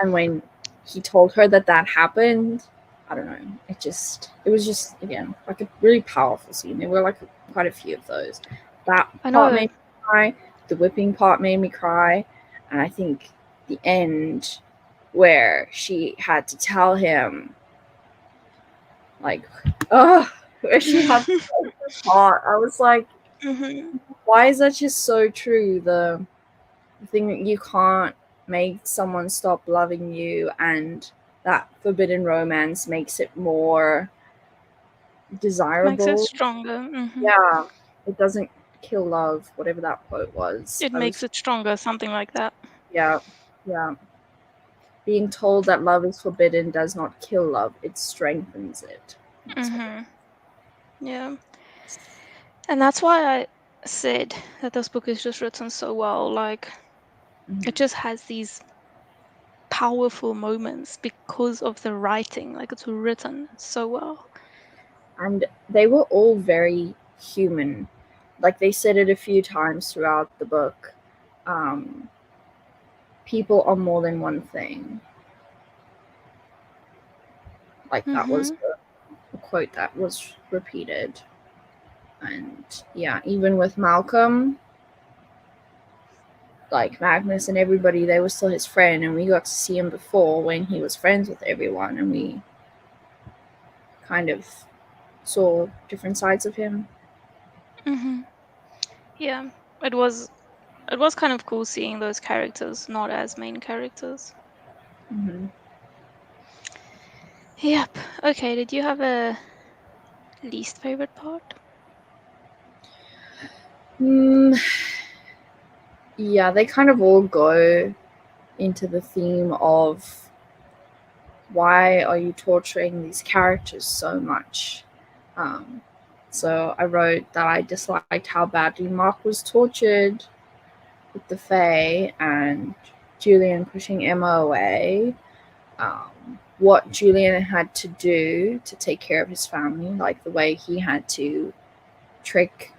And when he told her that happened, I don't know. It was just again like a really powerful scene. There were like quite a few of those. That I part know. made me cry. The whipping part made me cry, and I think the end where she had to tell him, like, oh, where she had to break his heart. I was like, Hmm. why is that just so true? The thing that you can't make someone stop loving you, and that forbidden romance makes it more Makes it desirable. stronger. Yeah, it doesn't kill love, whatever that quote was. It I makes was, it stronger, something like that. yeah, yeah. Being told that love is forbidden does not kill love, it strengthens it. That's what Hmm. Yeah. And that's why I said that this book is just written so well. Like, it Mhm. just has these powerful moments because of the writing. Like, it's written so well. And they were all very human. Like they said it a few times throughout the book. Um, People are more than one thing. Like that was Hmm. a quote that was repeated. And yeah, even with Malcolm, like Magnus and everybody, they were still his friend, and we got to see him before when he was friends with everyone, and we kind of saw different sides of him. Mm-hmm. Yeah, it was kind of cool seeing those characters not as main characters. Mm-hmm. Yep. Okay, did you have a least favorite part? Yeah, they kind of all go into the theme of why are you torturing these characters so much? Um, so I wrote that I disliked how badly Mark was tortured with the Fae and Julian pushing Emma away. What Julian had to do to take care of his family, like the way he had to trick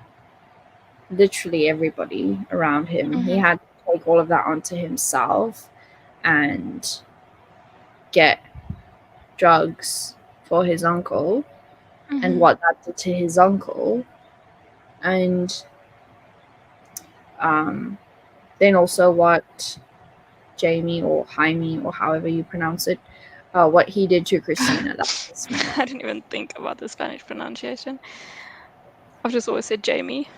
literally everybody around him. He Mm-hmm. had to take all of that onto himself and get drugs for his uncle and Mm-hmm. what that did to his uncle. And um, then also what Jamie or Jaime or however you pronounce it, what he did to Christina. That pissed me I off. didn't even think about the Spanish pronunciation. I've just always said Jamie,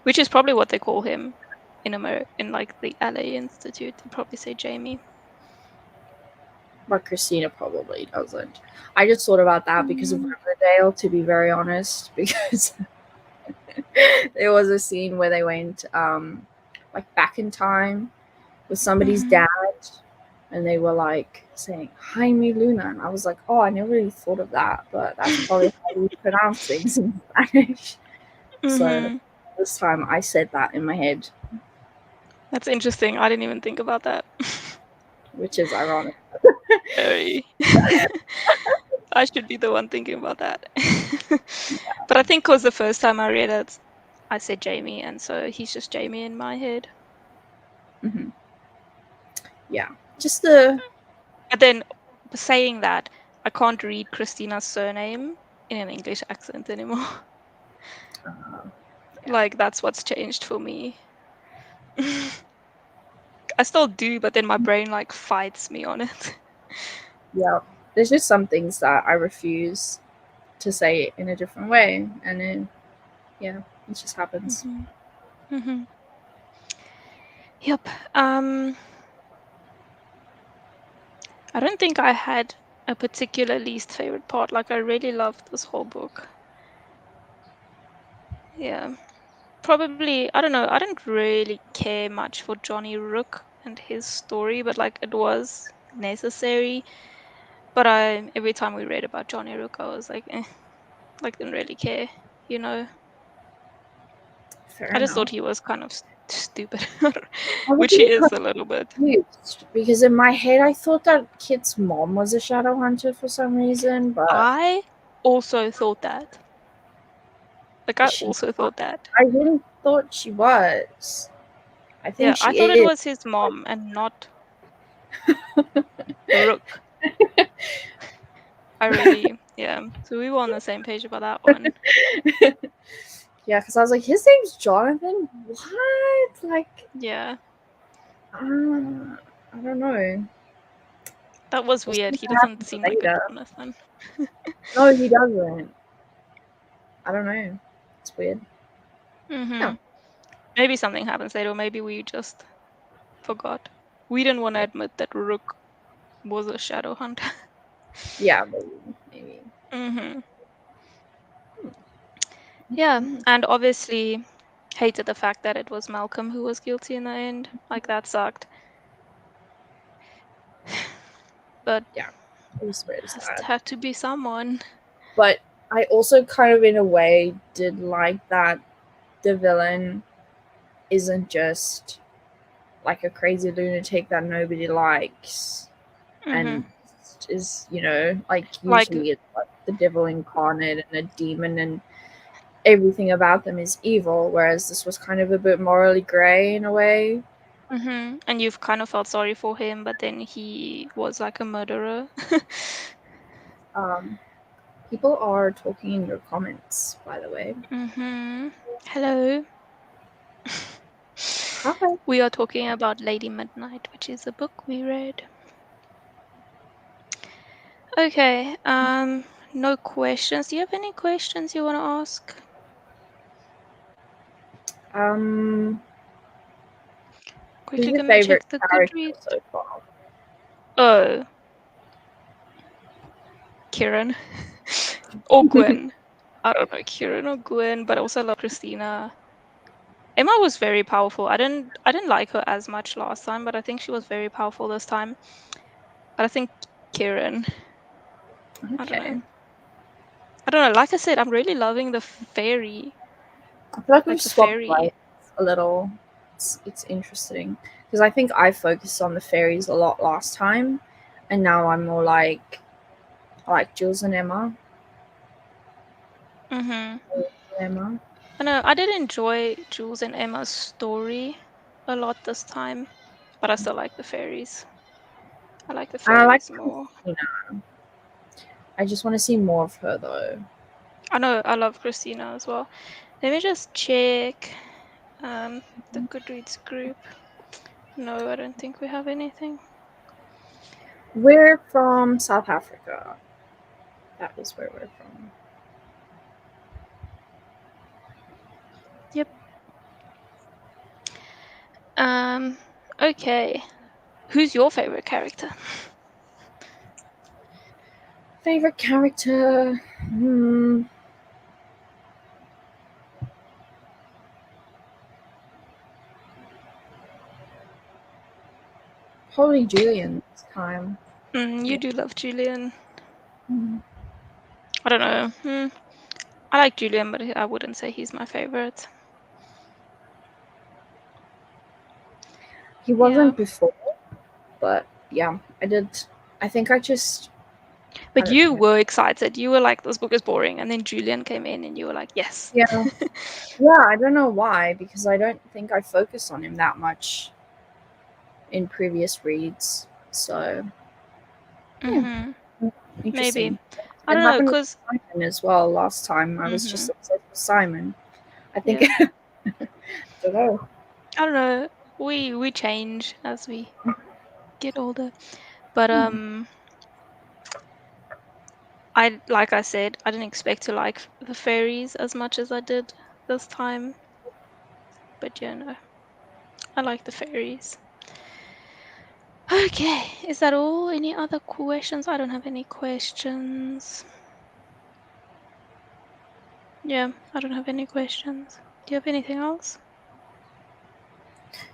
which is probably what they call him in like the LA Institute. They probably say Jamie. But Christina probably doesn't. I just thought about that because of Mm. Riverdale, to be very honest, because there was a scene where they went like back in time with somebody's Mm-hmm. dad and they were like saying Jaime Luna, and I was like, oh, I never really thought of that, but that's probably how we pronounce things in Spanish. So Mm-hmm. this time I said that in my head, That's interesting. I didn't even think about that. which is ironic. Very. I should be the one thinking about that. But I think because the first time I read it, I said Jamie, and so he's just Jamie in my head. Hmm. Yeah, just the But then saying that, I can't read Christina's surname in an English accent anymore. uh, yeah, Like, that's what's changed for me. I still do, but then my brain like fights me on it. yeah. There's just some things that I refuse to say it in a different way, and then yeah, it just happens. Hmm. Hmm. Yep. Um, I don't think I had a particular least favorite part. Like, I really loved this whole book. Yeah. Probably, I don't know, I didn't really care much for Johnny Rook and his story, but like it was necessary. But every time we read about Johnny Rook, I was like, like didn't really care, you know. Fair I just thought enough. he was kind of stupid, I was which he really is a little bit. confused because in my head I thought that Kit's mom was a shadow hunter for some reason, but I also thought that. Like I is she also not? thought that. I really thought she was. I Yeah, think I she thought it is. was his mom and not Rook. I really, yeah. So we were on the same page about that one. Yeah, because I was like, his name's Jonathan. What? Like, Yeah, I don't know. that was What's weird. going He to doesn't happen seem like a later? Jonathan. No, he doesn't. I don't know. It's weird. Mm-hmm. Yeah, Maybe something happens later, or maybe we just forgot. We didn't want to maybe. admit that Rook was a shadow hunter. Yeah, maybe. Mm-hmm. Yeah, Okay. and obviously hated the fact that it was Malcolm who was guilty in the end. Like that sucked. But Yeah, it was very just sad. had to be someone. But I also kind of, in a way, did like that the villain isn't just like a crazy lunatic that nobody likes Mm-hmm. and is, like Like, usually it's like the devil incarnate and a demon and everything about them is evil, whereas this was kind of a bit morally grey in a way. mm-hmm. And you've kind of felt sorry for him, but then he was like a murderer. Um, People are talking in your comments, by the way. Mm-hmm. Hello. Hi. We are talking about Lady Midnight, which is a book we read. Okay. no questions. Do you have any questions you want to ask? Who's Quickly your gonna check favorite the character Goodreads. so far? Oh, Kieran or Gwen. I don't know Kieran or Gwen, but I also love Christina. Emma was very powerful. I didn't like her as much last time, but I think she was very powerful this time. But I think Kieran. I don't Okay. know. I don't know. Like I said, I'm really loving the fairy, I feel like we've like the swapped fairy. roles a little. It's interesting because I think I focused on the fairies a lot last time, and now I'm more like I like Jules and Emma. Mhm. Emma. I know. I did enjoy Jules and Emma's story a lot this time, but I still like the fairies. I like the And I like fairies more. Christina. I just want to see more of her though. I know. I love Christina as well. Let me just check um the Goodreads group. No, I don't think we have anything. We're from South Africa. That is where we're from. Yep. Um. Okay. Who's your favorite character? Favorite character? Probably Julian this time. You Yeah. do love Julian. Mm. I don't know. I like Julian, but I wouldn't say he's my favorite. He Yeah. wasn't before, but yeah, I did. I think I But don't you know. were excited. You were like, this book is boring. And then Julian came in and you were like, yes. Yeah, yeah, I don't know why because I don't think I focused on him that much in previous reads. So yeah, Mm-hmm. Maybe. interesting. I It don't know, happened with because Simon as well last time. I was just mm-hmm. obsessed with Simon. I think Yeah. I don't know. I don't know. We change as we get older. But Hmm. I like I said, I didn't expect to like the fairies as much as I did this time. But yeah, no. I like the fairies. Okay, is that all? Any other questions? I don't have any questions. Yeah, I don't have any questions. Do you have anything else?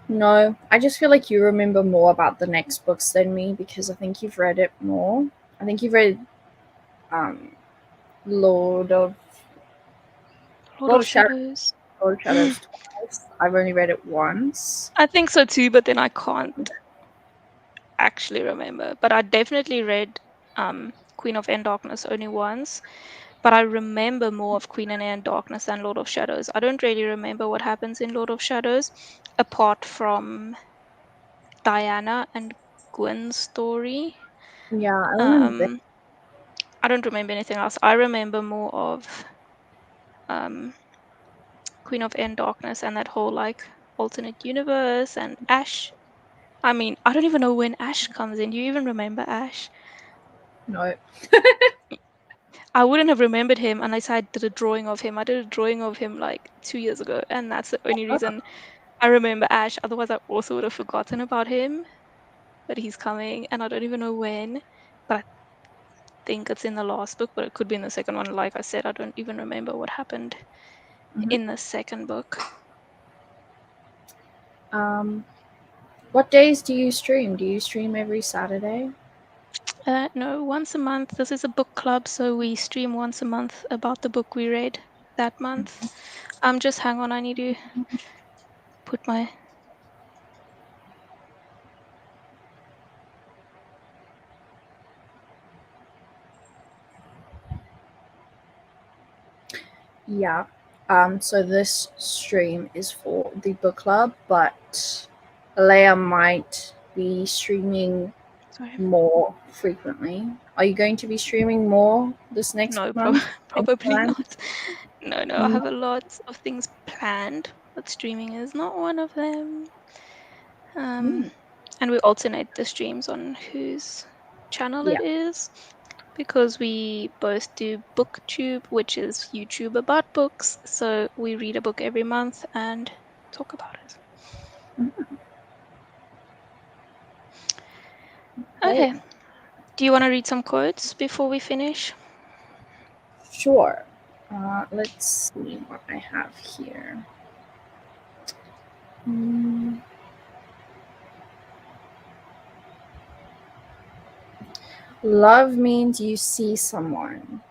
No, I just feel like you remember more about the next books than me because I think you've read it more. I think you've read um, Lord of Lord Lord of of Shadows. Shadows. Lord of Shadows twice. I've only read it once. I think so too, but then I can't actually remember. But I definitely read Queen of End Darkness only once. But I remember more of Queen and End Darkness than Lord of Shadows. I don't really remember what happens in Lord of Shadows, apart from Diana and Gwen's story. Yeah, I remember. Um, I don't remember anything else. I remember more of um, Queen of End Darkness and that whole like alternate universe and Ash. I mean, I don't even know when Ash comes in. Do you even remember Ash? No. I wouldn't have remembered him unless I did a drawing of him. I did a drawing of him like 2 years ago, and that's the only reason I remember Ash. Otherwise, I also would have forgotten about him. But he's coming, and I don't even know when. But I think it's in the last book, but it could be in the second one. Like I said, I don't even remember what happened Mhm. in the second book. Um, what days do you stream? Do you stream every Saturday? No, once a month. This is a book club, so we stream once a month about the book we read that month. Just hang on. I need to put my. Yeah. So this stream is for the book club, but Laia might be streaming Sorry. more frequently. Are you going to be streaming more this next No, month? Any probably plans? not. No, no, I No. have a lot of things planned, but streaming is not one of them. Um, Mm. and we alternate the streams on whose channel Yeah. it is. because we both do Booktube, which is YouTube about books. So we read a book every month and talk about it. Okay, Okay. Do you want to read some quotes before we finish? sure. Let's see what I have here. Mm. Love means you see someone.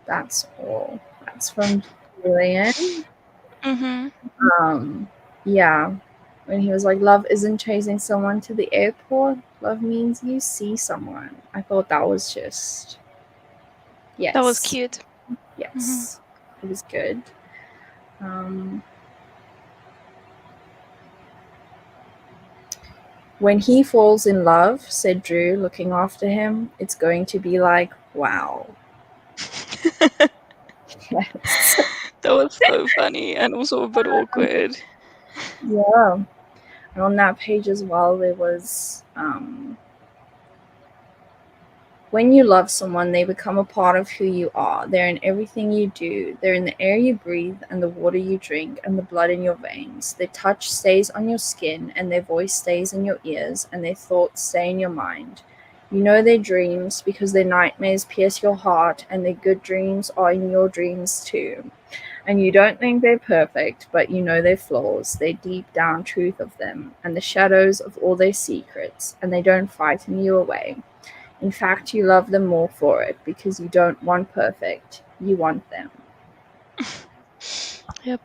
That's all. That's from Julian. Mm-hmm. Um, yeah. When he was like, love isn't chasing someone to the airport. Love means you see someone. I thought that was just, That was yes, cute. Mm-hmm. yes. It was good. Um, when he falls in love, said Drew, looking after him, it's going to be like, wow. Yes. That was so funny and also a bit awkward. Yeah. And on that page as well, there was when you love someone, they become a part of who you are. They're in everything you do. They're in the air you breathe and the water you drink and the blood in your veins. Their touch stays on your skin and their voice stays in your ears and their thoughts stay in your mind. You know their dreams because their nightmares pierce your heart and their good dreams are in your dreams too. And you don't think they're perfect, but you know their flaws, their deep down truth of them, and the shadows of all their secrets, and they don't frighten you away. In fact, you love them more for it because you don't want perfect, you want them. Yep.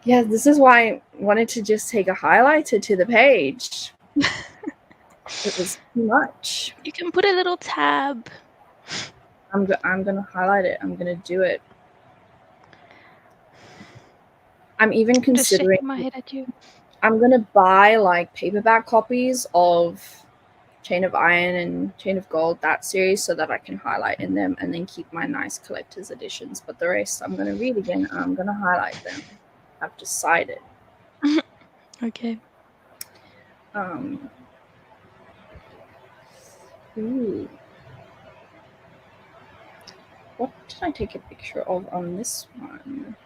Yeah, this is why I wanted to just take a highlighter to the page. It was too much. You can put a little tab. I'm gonna highlight it. I'm gonna do it. I'm even Just considering. shaking my head at you. I'm gonna buy like paperback copies of Chain of Iron and Chain of Gold, that series, so that I can highlight in them and then keep my nice collector's editions. But the rest I'm gonna read again and I'm gonna highlight them. I've decided. Okay. Um, ooh, what did I take a picture of on this one?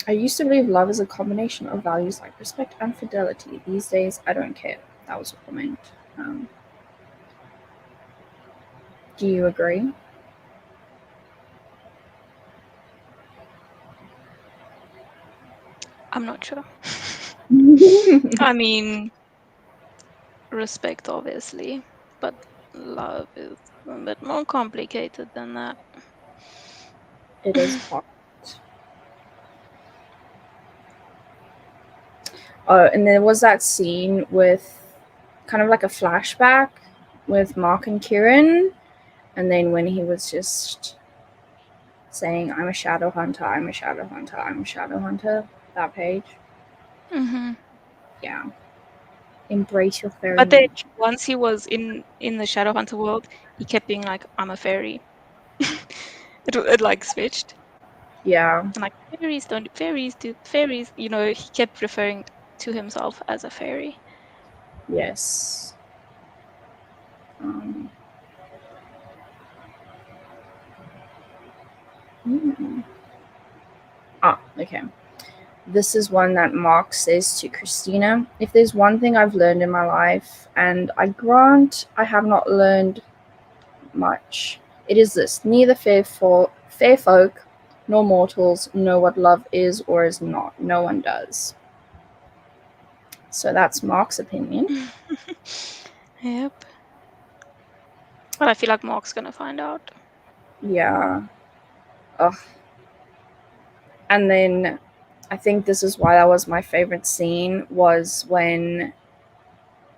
I used to believe love is a combination of values like respect and fidelity. These days, I don't care. That was a comment. Um, do you agree? I'm not sure. I mean, respect, obviously, but love is a bit more complicated than that. It is hot. Oh, and there was that scene with kind of like a flashback with Mark and Kieran, and then when he was just saying, I'm a shadow hunter, I'm a shadow hunter, I'm a shadow hunter, that page. Mm-hmm. Yeah. Embrace your fairy But then nature. once he was in the Shadowhunter world, he kept being like, "I'm a fairy." It like switched, Yeah. and like fairies don't fairies do fairies. You know, he kept referring to himself as a fairy. Yes. Um, mm. Okay. This is one that Mark says to Christina. If there's one thing I've learned in my life, and I grant I have not learned much, it is this: neither fair folk nor mortals know what love is or is not. No one does. So that's Mark's opinion. Yep. But I feel like Mark's gonna find out. Yeah. Ugh. And then I think this is why that was my favorite scene, was when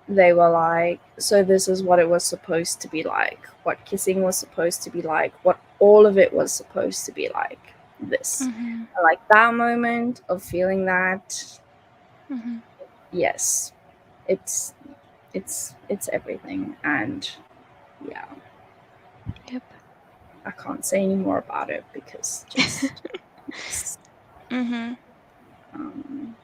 they were like, so this is what it was supposed to be like, what kissing was supposed to be like, what all of it was supposed to be like. This. Mm-hmm. I like that moment of feeling that. Mm-hmm. Yes, it's it's everything, and yeah, Yep. I can't say any more about it because just yes. Mm-hmm. Um,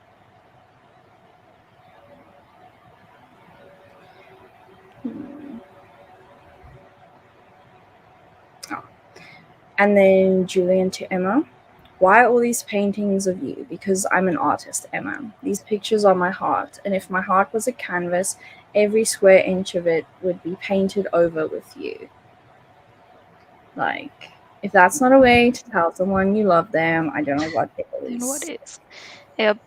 hmm. And then Julian to Emma. Why all these paintings of you? Because I'm an artist, Emma. These pictures are my heart, and if my heart was a canvas, every square inch of it would be painted over with you. Like, if that's not a way to tell someone you love them, I don't know what Then what is. is? Yep.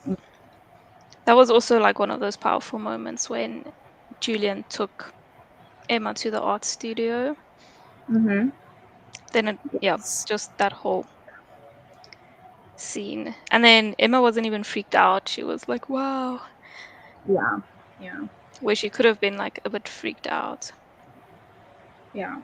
That was also like one of those powerful moments when Julian took Emma to the art studio. Mm-hmm. Then, yeah, Yes. just that whole scene. And then Emma wasn't even freaked out. She was like, wow, Yeah. Yeah. where she could have been like a bit freaked out. Yeah.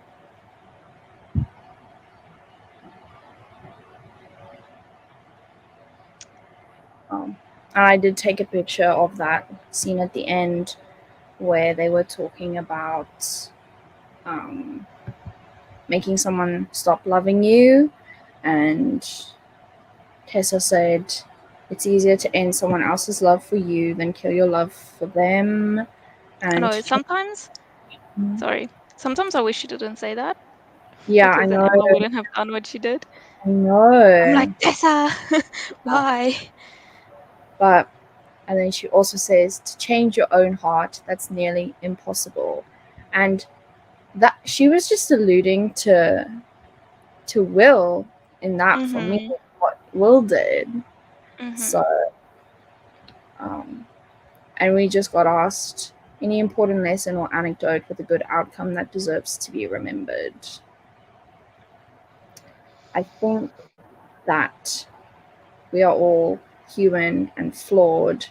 And I did take a picture of that scene at the end where they were talking about um, making someone stop loving you. And Tessa said, it's easier to end someone else's love for you than kill your love for them. I And know to change. sorry, sometimes I wish she didn't say that Yeah, I because then know. Emma wouldn't have done what she did. I I'm like, know. Tessa, why? But, and then she also says, to change your own heart, that's nearly impossible. And that she was just alluding to Will in that for me, Mm-hmm. what Will did. Mm-hmm. So, um, and we just got asked any important lesson or anecdote with a good outcome that deserves to be remembered. I think that we are all human and flawed,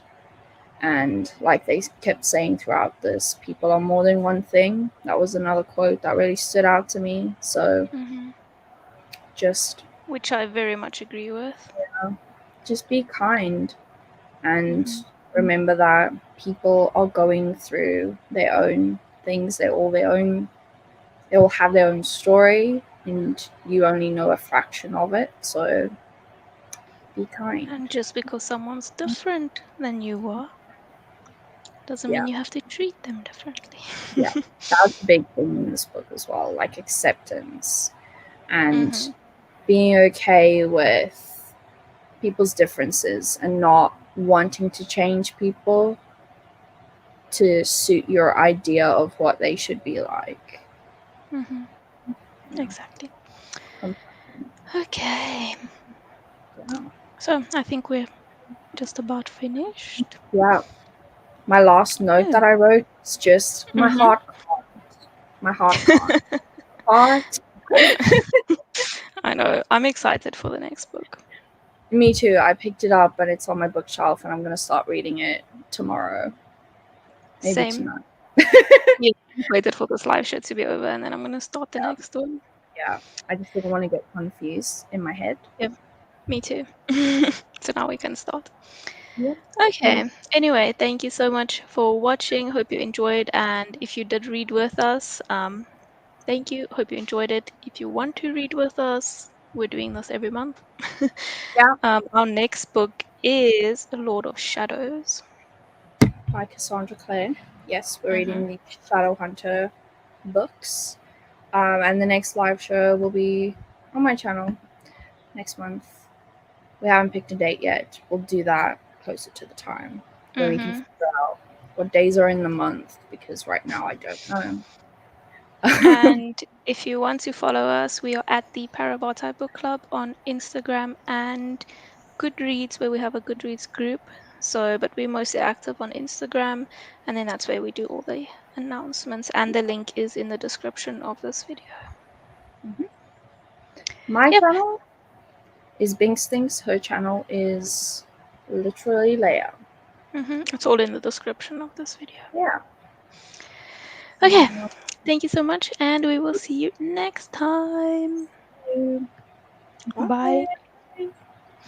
and like they kept saying throughout this, people are more than one thing. That was another quote that really stood out to me. So Mm-hmm. just Which I very much agree with. just be kind and Mm-hmm. remember that people are going through their own things. They all have their own story, and you only know a fraction of it. So be kind. And just because someone's different than you are, doesn't Yeah, mean you have to treat them differently. yeah. That's a big thing in this book as well, like acceptance and Mm-hmm. being okay with people's differences and not wanting to change people to suit your idea of what they should be like. Mm-hmm. Yeah. Exactly. Um, Okay. yeah. So I think we're just about finished. Yeah. My last note Yeah. that I wrote is just my Mm-hmm. heart can't. My heart can't. Heart. I know. I'm excited for the next book. Me too. I picked it up, but it's on my bookshelf, and I'm gonna start reading it tomorrow. Maybe Same. tonight. Yeah. I'm excited for this live show to be over and then I'm gonna start the Yeah. next one. Yeah. I just didn't want to get confused in my head. Yeah, me too. So now we can start. Yeah. Okay. Anyway, thank you so much for watching. Hope you enjoyed. And if you did read with us, thank you. Hope you enjoyed it. If you want to read with us, we're doing this every month. Yeah. Our next book is The Lord of Shadows. By Cassandra Clare. Yes, we're Hmm. reading the Shadowhunter books. And the next live show will be on my channel next month. We haven't picked a date yet. We'll do that closer to the time when we can Hmm. figure out what days are in the month because right now I don't know. And if you want to follow us, we are at the Parabatai Book Club on Instagram and Goodreads, where we have a Goodreads group. So, but we're mostly active on Instagram, and then that's where we do all the announcements. And the link is in the description of this video. Mhm. My Yep. channel is Binx Thinx. Her channel is literally Laia. It's all in the description of this video. Yeah. Okay. Thank you so much, and we will see you next time. Bye. Bye.